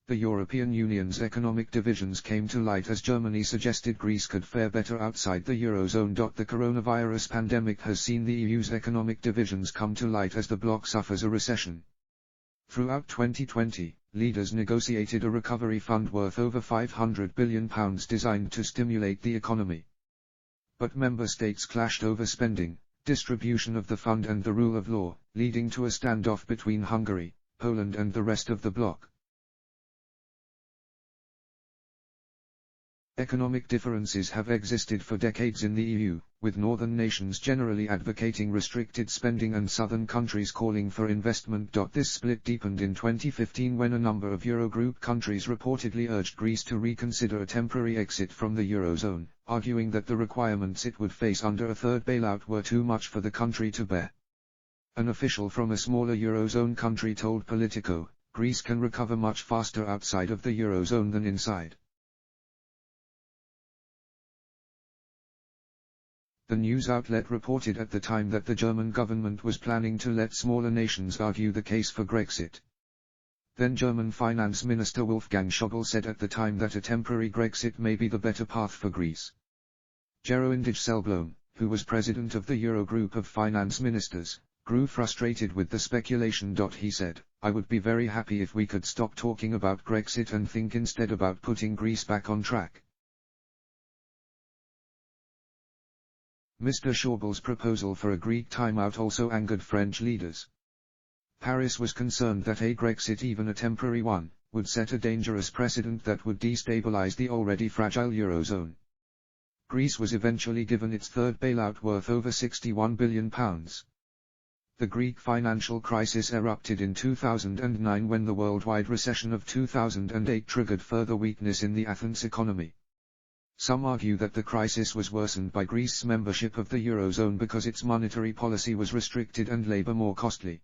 The European Union's economic divisions came to light as Germany suggested Greece could fare better outside the eurozone. The coronavirus pandemic has seen the EU's economic divisions come to light as the bloc suffers a recession. Throughout 2020, leaders negotiated a recovery fund worth over £500 billion designed to stimulate the economy. But member states clashed over spending, distribution of the fund and the rule of law, leading to a standoff between Hungary, Poland and the rest of the bloc. Economic differences have existed for decades in the EU, with northern nations generally advocating restricted spending and southern countries calling for investment. This split deepened in 2015 when a number of Eurogroup countries reportedly urged Greece to reconsider a temporary exit from the eurozone, arguing that the requirements it would face under a third bailout were too much for the country to bear. An official from a smaller eurozone country told Politico, Greece can recover much faster outside of the eurozone than inside. The news outlet reported at the time that the German government was planning to let smaller nations argue the case for Grexit. Then German Finance Minister Wolfgang Schäuble said at the time that a temporary Grexit may be the better path for Greece. Jeroen Dijsselbloem, who was president of the Eurogroup of finance ministers, grew frustrated with the speculation. He said, "I would be very happy if we could stop talking about Grexit and think instead about putting Greece back on track." Mr. Schäuble's proposal for a Greek timeout also angered French leaders. Paris was concerned that a Grexit, even a temporary one, would set a dangerous precedent that would destabilize the already fragile eurozone. Greece was eventually given its third bailout worth over £61 billion. The Greek financial crisis erupted in 2009 when the worldwide recession of 2008 triggered further weakness in the Athens economy. Some argue that the crisis was worsened by Greece's membership of the eurozone because its monetary policy was restricted and labor more costly.